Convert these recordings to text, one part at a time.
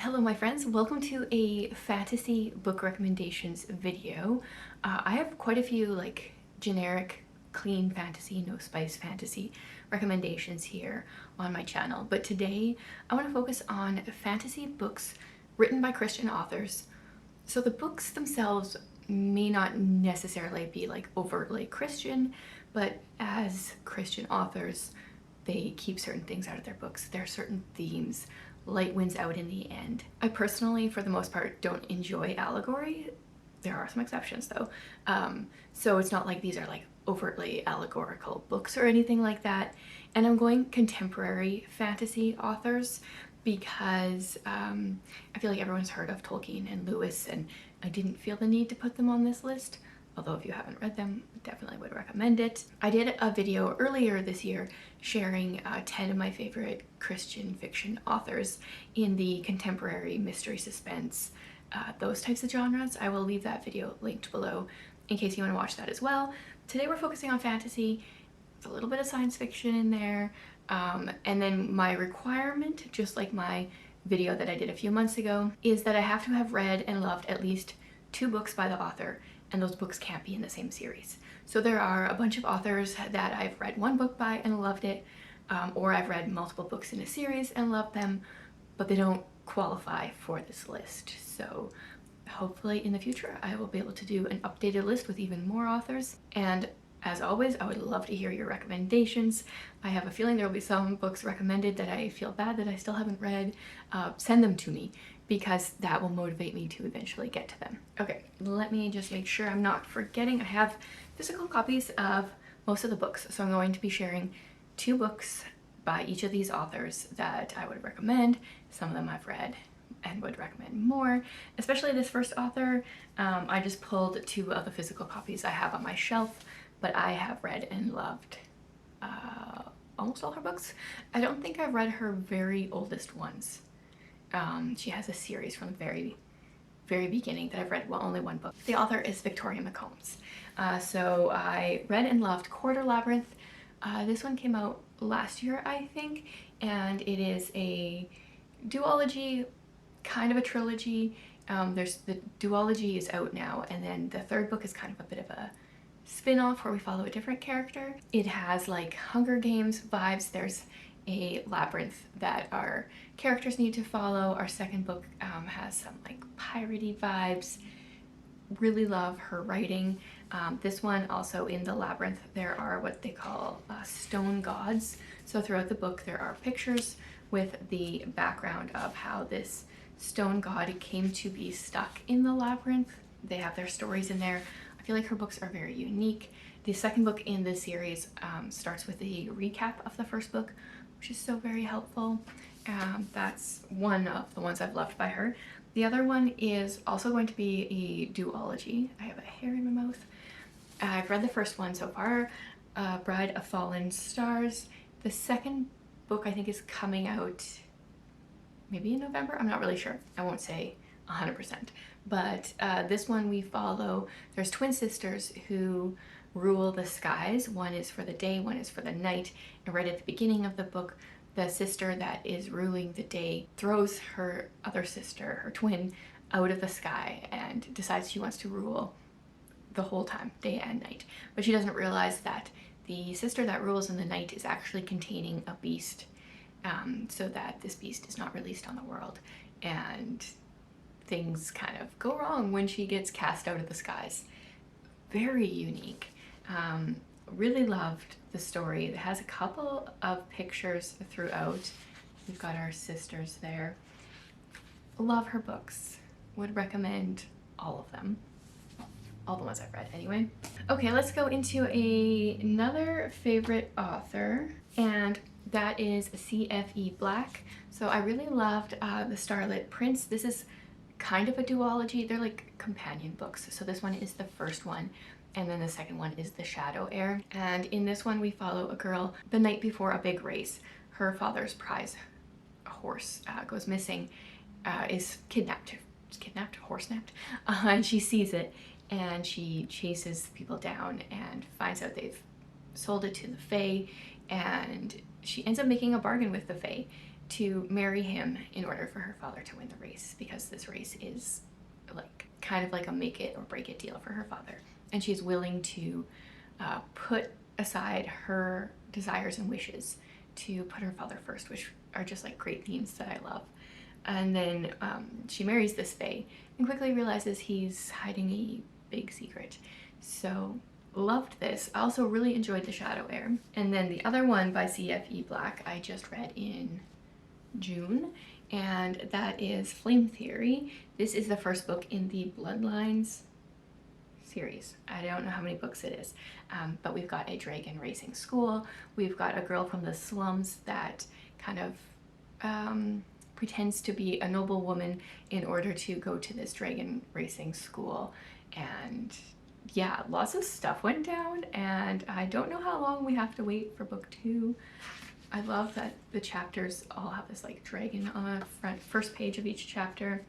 Hello my friends, welcome to a fantasy book recommendations video. I have quite a few like generic clean fantasy, no spice fantasy recommendations here on my channel, but today I want to focus on fantasy books written by Christian authors. So the books themselves may not necessarily be like overtly Christian, but as Christian authors they keep certain things out of their books. There are certain themes. Light wins out in the end. I personally, for the most part, don't enjoy allegory. There are some exceptions though. So it's not like these are like overtly allegorical books or anything like that. And I'm going contemporary fantasy authors because I feel like everyone's heard of Tolkien and Lewis, and I didn't feel the need to put them on this list. Although if you haven't read them, definitely would recommend it. I did a video earlier this year sharing 10 of my favorite Christian fiction authors in the contemporary mystery suspense, those types of genres. I will leave that video linked below in case you want to watch that as well. Today we're focusing on fantasy, a little bit of science fiction in there, and then my requirement, just like my video that I did a few months ago, is that I have to have read and loved at least 2 books by the author, and those books can't be in the same series. So there are a bunch of authors that I've read one book by and loved it, or I've read multiple books in a series and loved them, but they don't qualify for this list. So hopefully in the future I will be able to do an updated list with even more authors. And as always, I would love to hear your recommendations. I have a feeling there will be some books recommended that I feel bad that I still haven't read. Send them to me, because that will motivate me to eventually get to them. Okay, let me just make sure I'm not forgetting. I have physical copies of most of the books, so I'm going to be sharing 2 books by each of these authors that I would recommend. Some of them I've read and would recommend more, especially this first author. I just pulled 2 of the physical copies I have on my shelf, but I have read and loved almost all her books. I don't think I've read her very oldest ones. She has a series from the very beginning that I've read only one book. The author is Victoria McCombs. So I read and loved Quarter Labyrinth. This one came out last year, I think, and it is a duology, kind of a trilogy. There's the duology is out now, and then the 3rd book is kind of a bit of a spin-off where we follow a different character. It has like Hunger Games vibes. There's a labyrinth that our characters need to follow. Our 2nd book has some like piratey vibes. Really love her writing. This one also, in the labyrinth there are what they call stone gods. So throughout the book there are pictures with the background of how this stone god came to be stuck in the labyrinth. They have their stories in there. I feel like her books are very unique. The 2nd book in this series starts with a recap of the 1st book, which is so very helpful. That's one of the ones I've loved by her. The other one is also going to be a duology. I have a hair in my mouth. I've read the 1st one so far, Bride of Fallen Stars. The 2nd book I think is coming out maybe in November. I'm not really sure. I won't say 100%. But this one we follow, there's twin sisters who rule the skies. One is for the day, one is for the night. And right at the beginning of the book, the sister that is ruling the day throws her other sister, her twin, out of the sky and decides she wants to rule the whole time, day and night. But she doesn't realize that the sister that rules in the night is actually containing a beast, so that this beast is not released on the world. And things kind of go wrong when she gets cast out of the skies. Very unique. Really loved the story. It has a couple of pictures throughout. We've got our sisters there. Love her books. Would recommend all of them. All the ones I've read anyway. Okay, let's go into another favorite author, and that is C.F.E. Black. So I really loved The Starlit Prince. This is kind of a duology. They're like companion books. So this one is the 1st one, and then the 2nd one is The Shadow Heir. And in this one we follow a girl the night before a big race. Her father's prize horse goes missing, is kidnapped, horse-napped, and she sees it, and she chases people down and finds out they've sold it to the Fae, and she ends up making a bargain with the Fae to marry him in order for her father to win the race, because this race is like kind of like a make it or break it deal for her father. And she's willing to put aside her desires and wishes to put her father first, which are just like great themes that I love. And then she marries this Fae and quickly realizes he's hiding a big secret. So loved this. I also really enjoyed The Shadow Heir. And then the other one by C.F.E. Black I just read in June, and that is Flame Theory. This is the first book in the Bloodlines series. I don't know how many books it is, but we've got a dragon racing school. We've got a girl from the slums that kind of pretends to be a noble woman in order to go to this dragon racing school. And yeah, lots of stuff went down, and I don't know how long we have to wait for book 2. I love that the chapters all have this like dragon on the first page of each chapter.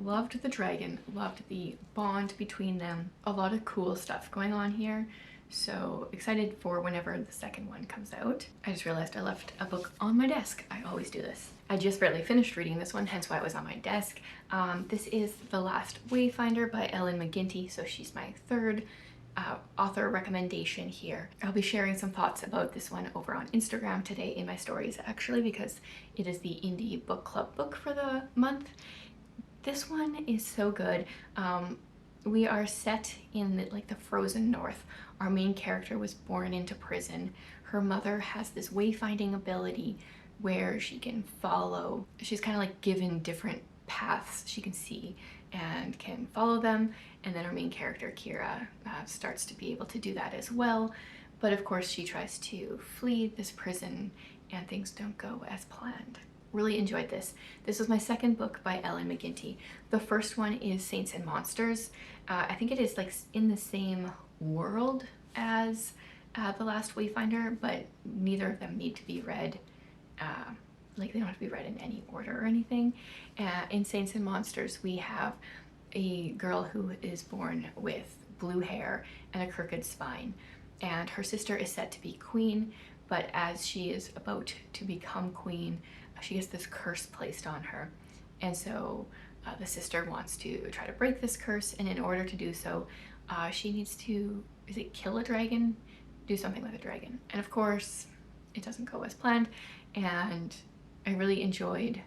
Loved the dragon, loved the bond between them. A lot of cool stuff going on here. So excited for whenever the second one comes out. I just realized I left a book on my desk. I always do this. I just barely finished reading this one, hence why it was on my desk. This is The Last Wayfinder by Ellen McGinty, so she's my third author recommendation here. I'll be sharing some thoughts about this one over on Instagram today in my stories, actually, because it is the indie book club book for the month. This one is so good. We are set in the frozen north. Our main character was born into prison. Her mother has this wayfinding ability where she can follow. She's kind of like given different paths she can see and can follow them. And then our main character, Kira, starts to be able to do that as well. But of course she tries to flee this prison and things don't go as planned. Really enjoyed this. This was my second book by Ellen McGinty. The first one is Saints and Monsters. I think it is like in the same world as The Last Wayfinder, but neither of them need to be read. Like they don't have to be read in any order or anything. In Saints and Monsters, we have a girl who is born with blue hair and a crooked spine, and her sister is set to be queen, but as she is about to become queen, she gets this curse placed on her. And so the sister wants to try to break this curse, and in order to do so, she needs to, is it kill a dragon? Do something with a dragon. And of course, it doesn't go as planned, and I really enjoyed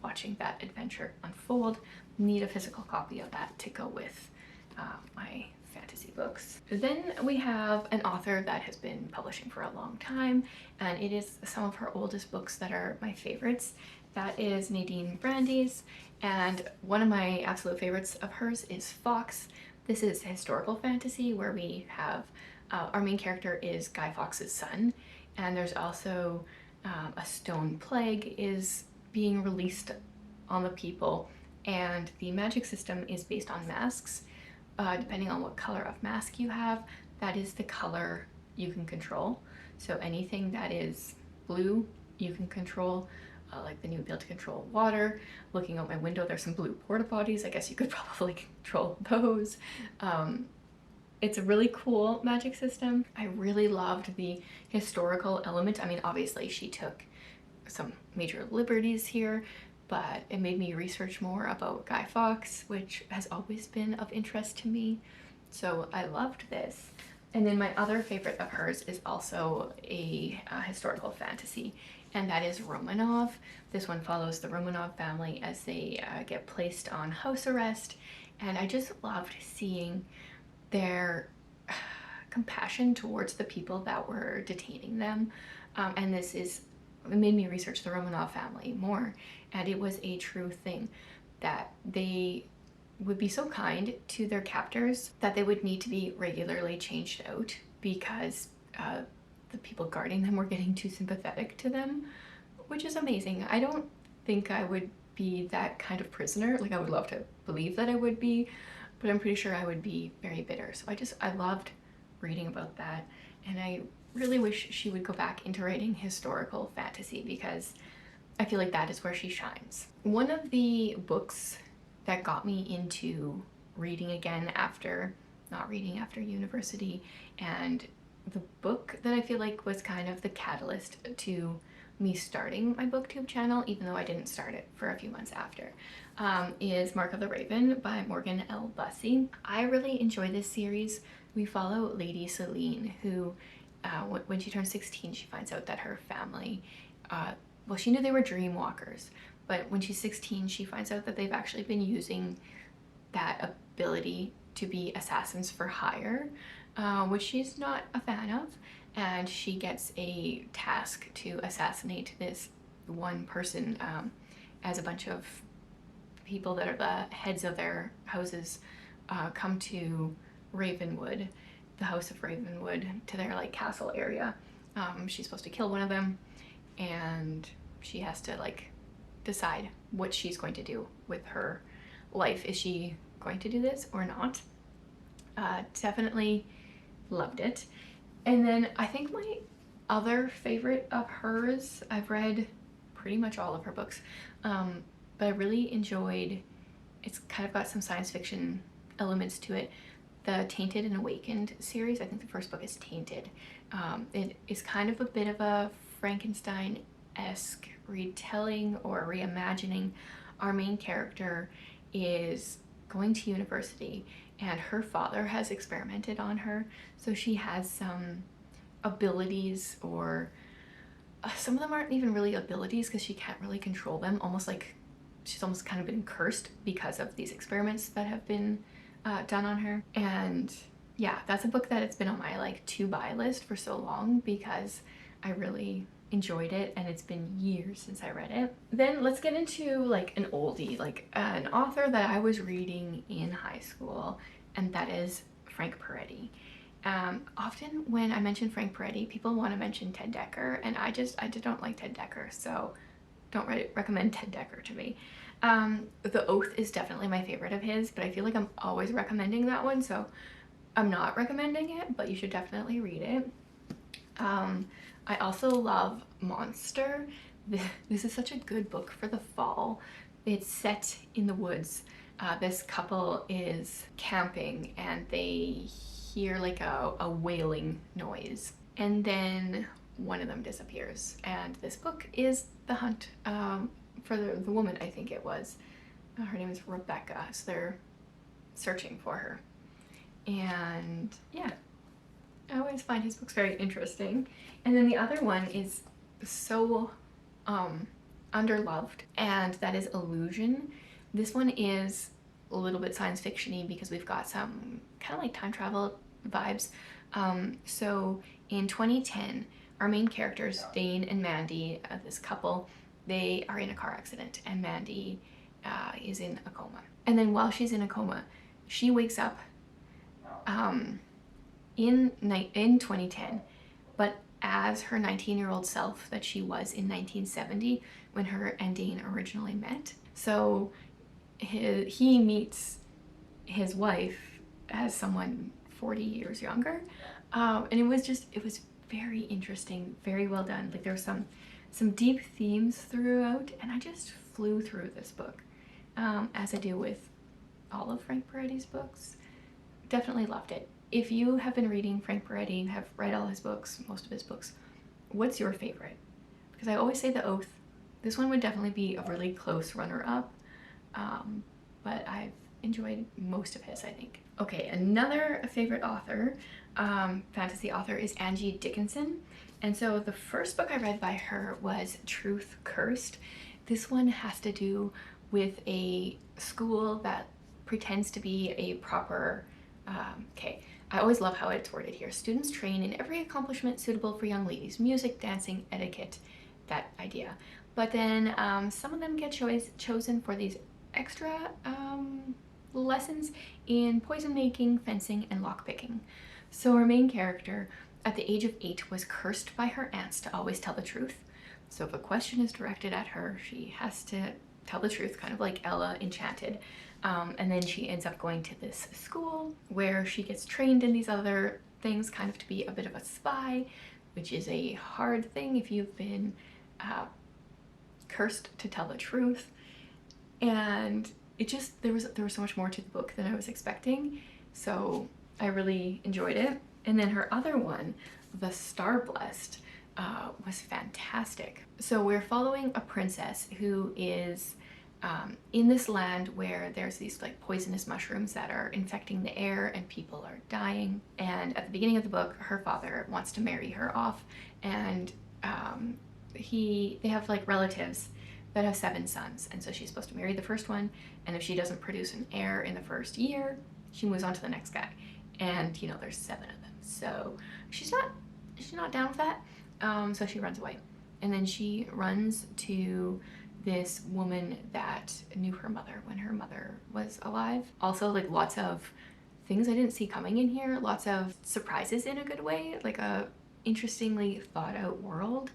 watching that adventure unfold. Need a physical copy of that to go with my fantasy books. Then we have an author that has been publishing for a long time, and it is some of her oldest books that are my favorites. That is Nadine Brandes, and one of my absolute favorites of hers is Fox. This is historical fantasy where we have our main character is Guy Fawkes's son, and there's also a stone plague is being released on the people, and the magic system is based on masks. Depending on what color of mask you have, that is the color you can control. So anything that is blue, you can control. Like then you would be able to control water. Looking out my window, there's some blue porta potties. I guess you could probably control those. It's a really cool magic system. I really loved the historical element. I mean, obviously she took some major liberties here, but it made me research more about Guy Fawkes, which has always been of interest to me. So I loved this. And then my other favorite of hers is also a historical fantasy, and that is Romanov. This one follows the Romanov family as they get placed on house arrest, and I just loved seeing their compassion towards the people that were detaining them. And it made me research the Romanov family more, and it was a true thing that they would be so kind to their captors that they would need to be regularly changed out because the people guarding them were getting too sympathetic to them, which is amazing. I don't think I would be that kind of prisoner. Like, I would love to believe that I would be, but I'm pretty sure I would be very bitter. So I loved reading about that, and I really wish she would go back into writing historical fantasy because I feel like that is where she shines. One of the books that got me into reading again after not reading after university, and the book that I feel like was kind of the catalyst to me starting my booktube channel, even though I didn't start it for a few months after, is Mark of the Raven by Morgan L. Bussey. I really enjoy this series. We follow Lady Celine, who when she turns 16, she finds out that her family, well, she knew they were dream walkers, but when she's 16, she finds out that they've actually been using that ability to be assassins for hire, which she's not a fan of, and she gets a task to assassinate this one person, as a bunch of people that are the heads of their houses come to Ravenwood, the House of Ravenwood, to their like castle area. She's supposed to kill one of them, and she has to like decide what she's going to do with her life. Is she going to do this or not? Definitely loved it. And then I think my other favorite of hers, I've read pretty much all of her books, but I really enjoyed, it's kind of got some science fiction elements to it, the Tainted and Awakened series. I think the first book is Tainted. It is kind of a bit of a Frankenstein-esque retelling or reimagining. Our main character is going to university, and her father has experimented on her, so she has some abilities, or some of them aren't even really abilities because she can't really control them, almost like she's almost kind of been cursed because of these experiments that have been done on her. And yeah, that's a book that it's been on my like to buy list for so long because I really enjoyed it, and it's been years since I read it. Then let's get into like an oldie, like an author that I was reading in high school, and that is Frank Peretti. Often when I mention Frank Peretti, people want to mention Ted Dekker, and I just don't like Ted Dekker, so don't recommend Ted Dekker to me. The Oath is definitely my favorite of his, but I feel like I'm always recommending that one, so I'm not recommending it, but you should definitely read it. I also love Monster. This is such a good book for the fall. It's set in the woods. This couple is camping and they hear like a wailing noise, and then one of them disappears, and this book is the hunt for the woman. I think it was, her name is Rebecca, so they're searching for her. And yeah, I always find his books very interesting. And then the other one is so underloved, and that is Illusion. This one is a little bit science fiction-y because we've got some kind of like time travel vibes. So in 2010, our main characters, Dane and Mandy, this couple, they are in a car accident, and Mandy is in a coma. And then while she's in a coma, she wakes up in 2010, but as her 19-year-old self that she was in 1970 when her and Dane originally met. So he meets his wife as someone 40 years younger, and it was very interesting, very well done. Like there were some deep themes throughout, and I just flew through this book, as I do with all of Frank Peretti's books. Definitely loved it. If you have been reading Frank Peretti, have read all his books, most of his books, what's your favorite? Because I always say The Oath. This one would definitely be a really close runner-up, but I've enjoyed most of his, I think. Okay, another favorite author, fantasy author, is Angie Dickinson. And so the first book I read by her was Truth Cursed. This one has to do with a school that pretends to be a proper, I always love how it's worded here. Students train in every accomplishment suitable for young ladies: music, dancing, etiquette, that idea. But then some of them get chosen for these extra lessons in poison making, fencing, and lockpicking. So our main character, at the age of 8, was cursed by her aunts to always tell the truth. So if a question is directed at her, she has to tell the truth, kind of like Ella Enchanted. And then she ends up going to this school where she gets trained in these other things, kind of to be a bit of a spy, which is a hard thing if you've been cursed to tell the truth. And it just, there was so much more to the book than I was expecting, so I really enjoyed it. And then her other one, The Star Blessed, was fantastic. So we're following a princess who is in this land where there's these like poisonous mushrooms that are infecting the air and people are dying. And at the beginning of the book, her father wants to marry her off, and they have like relatives that have 7 sons, and so she's supposed to marry the first one, and if she doesn't produce an heir in the first year, she moves on to the next guy. And you know, there's 7 of them, so she's not down with that. So she runs away, and then she runs to this woman that knew her mother when her mother was alive. Also, like, lots of things I didn't see coming in here, lots of surprises in a good way, like a interestingly thought out world.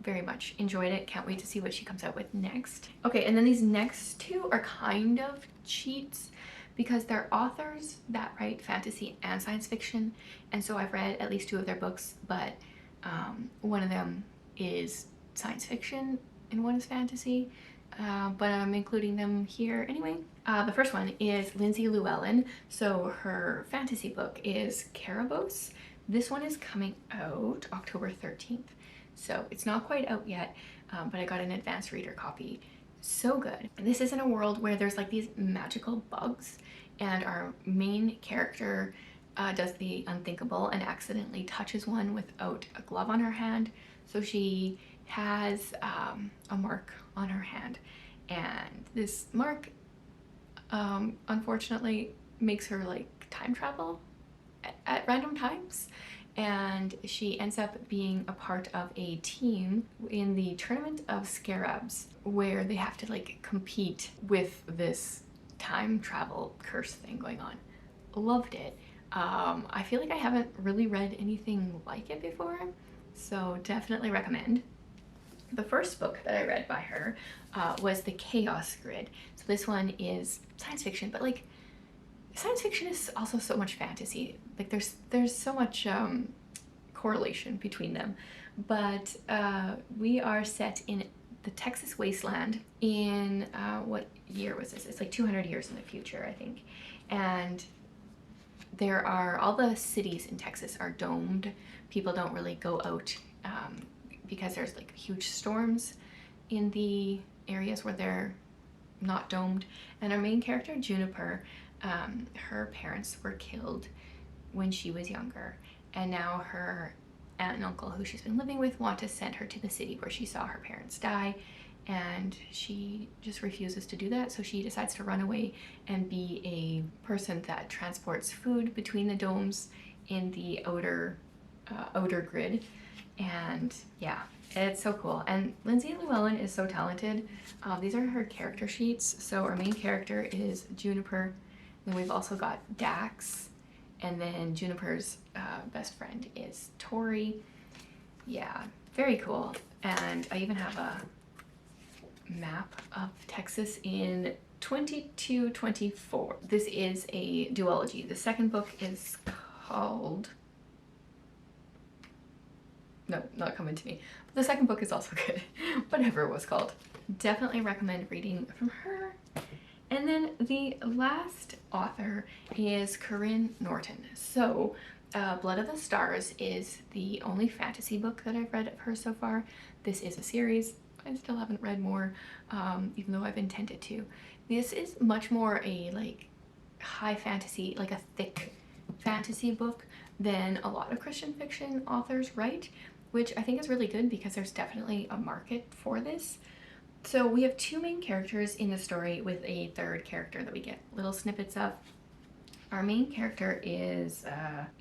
Very much enjoyed it. Can't wait to see what she comes out with next. Okay, and then these next 2 are kind of cheats because they're authors that write fantasy and science fiction, and so I've read at least 2 of their books, but one of them is science fiction and one is fantasy, but I'm including them here anyway. The first one is Lindsay Llewellyn. So her fantasy book is Carabosse. This one is coming out October 13th. So it's not quite out yet, but I got an advanced reader copy. So good. And this is in a world where there's like these magical bugs, and our main character does the unthinkable and accidentally touches one without a glove on her hand. So she has a mark on her hand, and this mark unfortunately makes her like time travel at random times, and she ends up being a part of a team in the Tournament of Scarabs, where they have to like compete with this time travel curse thing going on. Loved it. I feel like I haven't really read anything like it before, so definitely recommend. The first book that I read by her was The Chaos Grid. So this one is science fiction, but like science fiction is also so much fantasy. Like there's so much correlation between them. But we are set in the Texas wasteland in what year was this? It's like 200 years in the future, I think. And there are all the cities in Texas are domed. People don't really go out because there's like huge storms in the areas where they're not domed. And our main character, Juniper, her parents were killed when she was younger, and now her aunt and uncle, who she's been living with, want to send her to the city where she saw her parents die, and she just refuses to do that. So she decides to run away and be a person that transports food between the domes in the outer grid. And yeah, it's so cool. And Lindsay Llewellyn is so talented. These are her character sheets. So our main character is Juniper, and we've also got Dax, and then Juniper's best friend is Tori. Yeah, very cool. And I even have a map of Texas in 2224. This is a duology. The second book is called... No, not coming to me. But the second book is also good. Whatever it was called. Definitely recommend reading from her. And then the last author is Corinne Norton. So Blood of the Stars is the only fantasy book that I've read of her so far. This is a series. I still haven't read more, even though I've intended to. This is much more a like high fantasy, like a thick fantasy book than a lot of Christian fiction authors write, which I think is really good because there's definitely a market for this. So we have 2 main characters in the story with a third character that we get little snippets of. Our main character is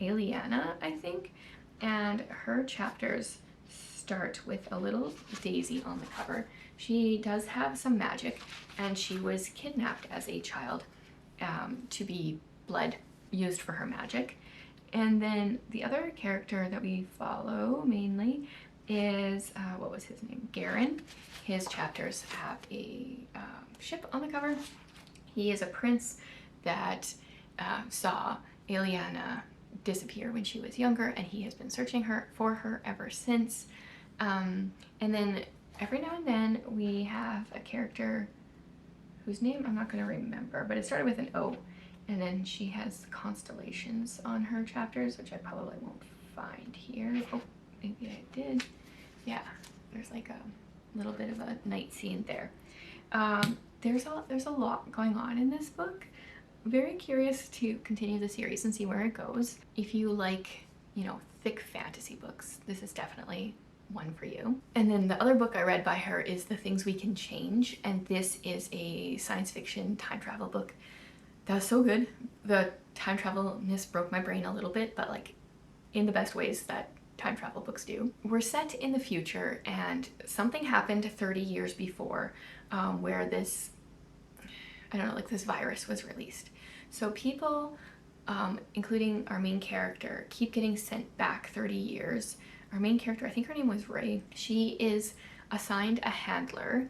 Aliana, I think, and her chapters start with a little daisy on the cover. She does have some magic, and she was kidnapped as a child to be blood used for her magic. And then the other character that we follow mainly is, what was his name? Garen. His chapters have a ship on the cover. He is a prince that saw Aliana disappear when she was younger, and he has been searching for her ever since. And then every now and then we have a character whose name I'm not going to remember, but it started with an O. And then she has constellations on her chapters, which I probably won't find here. Oh, maybe I did. Yeah, there's like a little bit of a night scene there. There's a lot going on in this book. Very curious to continue the series and see where it goes. If you like, you know, thick fantasy books, this is definitely one for you. And then the other book I read by her is The Things We Can Change, and this is a science fiction time travel book. That was so good. The time travel miss broke my brain a little bit, but like in the best ways that time travel books do. We're set in the future, and something happened 30 years before, where this, I don't know, like this virus was released. So people, including our main character, keep getting sent back 30 years. Our main character, I think her name was Ray, she is assigned a handler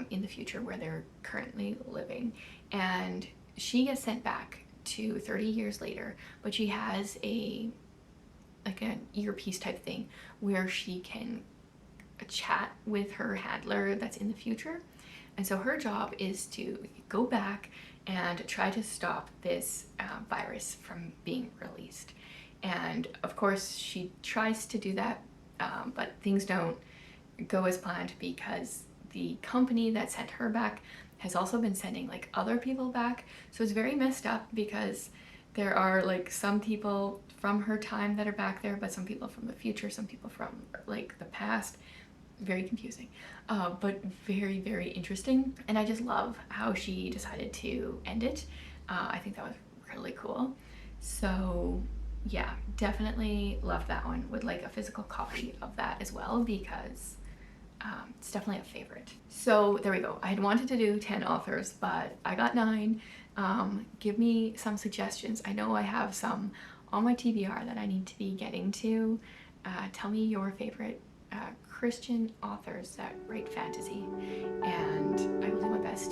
in the future where they're currently living, and she gets sent back to 30 years later, but she has a like an earpiece type thing where she can chat with her handler that's in the future. And so her job is to go back and try to stop this virus from being released. And of course she tries to do that, but things don't go as planned because the company that sent her back has also been sending like other people back. So it's very messed up because there are like some people from her time that are back there, but some people from the future, some people from like the past. Very confusing, but very, very interesting. And I just love how she decided to end it. I think that was really cool. So yeah, definitely loved that one. Would like a physical copy of that as well because it's definitely a favorite. So there we go. I had wanted to do 10 authors, but I got 9. Give me some suggestions. I know I have some on my TBR that I need to be getting to. Tell me your favorite Christian authors that write fantasy, and I will do my best